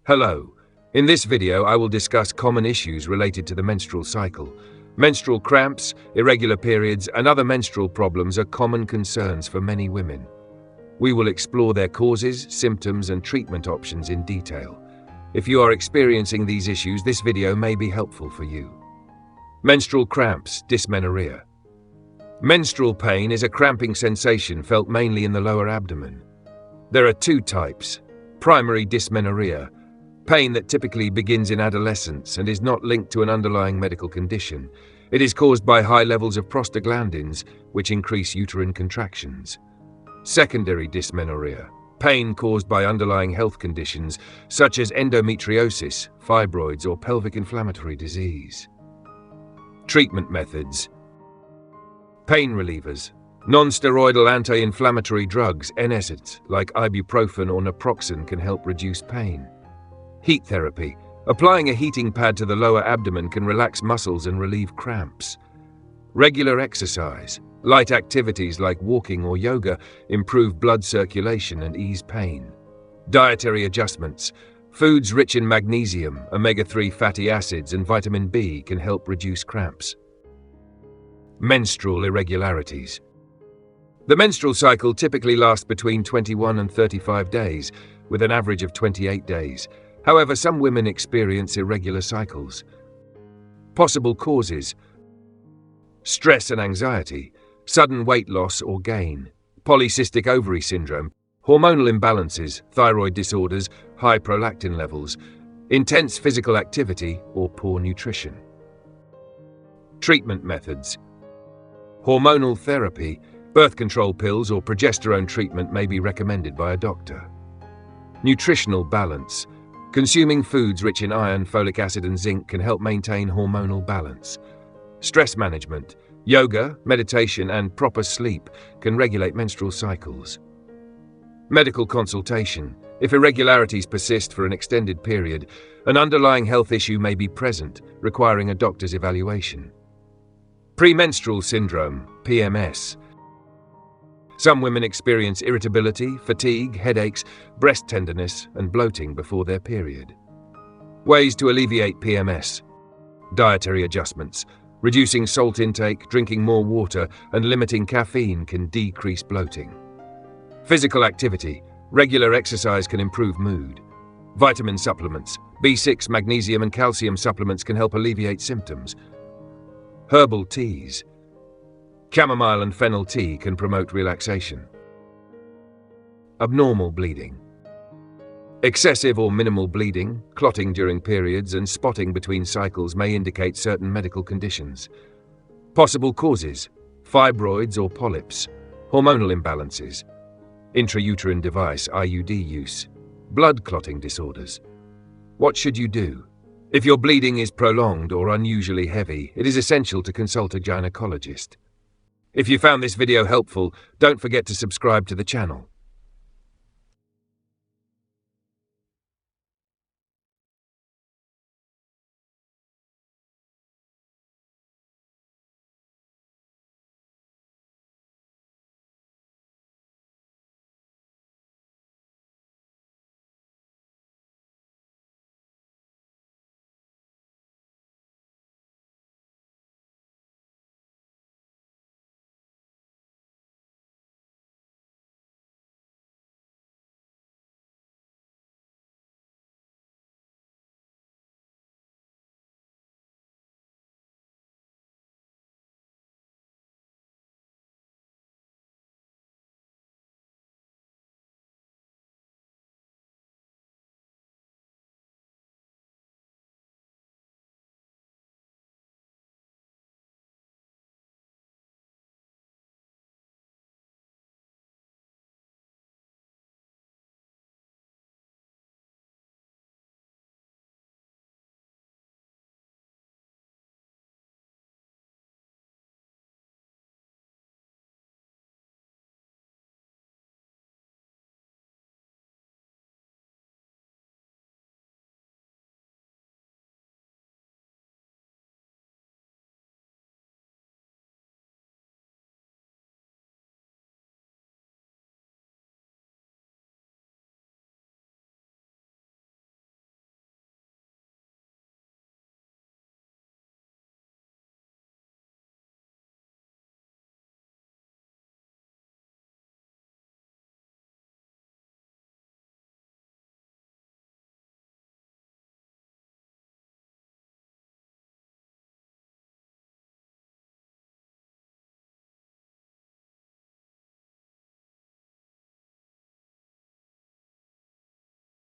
Hello. In this video, I will discuss common issues related to the menstrual cycle. Menstrual cramps, irregular periods, and other menstrual problems are common concerns for many women. We will explore their causes, symptoms, and treatment options in detail. If you are experiencing these issues, this video may be helpful for you. Menstrual cramps, dysmenorrhea. Menstrual pain is a cramping sensation felt mainly in the lower abdomen. There are two types: primary dysmenorrhea, pain that typically begins in adolescence and is not linked to an underlying medical condition. It is caused by high levels of prostaglandins, which increase uterine contractions. Secondary dysmenorrhea, pain caused by underlying health conditions such as endometriosis, fibroids, or pelvic inflammatory disease. Treatment methods: pain relievers. Non-steroidal anti-inflammatory drugs, NSAIDs, like ibuprofen or naproxen, can help reduce pain. Heat therapy. Applying a heating pad to the lower abdomen can relax muscles and relieve cramps. Regular exercise. Light activities like walking or yoga improve blood circulation and ease pain. Dietary adjustments. Foods rich in magnesium, omega-3 fatty acids, and vitamin B can help reduce cramps. Menstrual irregularities. The menstrual cycle typically lasts between 21 and 35 days, with an average of 28 days. However, some women experience irregular cycles. Possible causes: stress and anxiety, sudden weight loss or gain, polycystic ovary syndrome, hormonal imbalances, thyroid disorders, high prolactin levels, intense physical activity, or poor nutrition. Treatment methods: hormonal therapy, birth control pills, or progesterone treatment may be recommended by a doctor. Nutritional balance. Consuming foods rich in iron, folic acid, and zinc can help maintain hormonal balance. Stress management. Yoga, meditation, and proper sleep can regulate menstrual cycles. Medical consultation. If irregularities persist for an extended period, an underlying health issue may be present, requiring a doctor's evaluation. Premenstrual syndrome, PMS. Some women experience irritability, fatigue, headaches, breast tenderness, and bloating before their period. Ways to alleviate PMS: dietary adjustments. Reducing salt intake, drinking more water, and limiting caffeine can decrease bloating. Physical activity. Regular exercise can improve mood. Vitamin supplements. B6, magnesium, and calcium supplements can help alleviate symptoms. Herbal teas. Chamomile and fennel tea can promote relaxation. Abnormal bleeding. Excessive or minimal bleeding, clotting during periods, and spotting between cycles may indicate certain medical conditions. Possible causes: fibroids or polyps, hormonal imbalances, intrauterine device IUD use, blood clotting disorders. What should you do? If your bleeding is prolonged or unusually heavy, it is essential to consult a gynecologist. If you found this video helpful, don't forget to subscribe to the channel.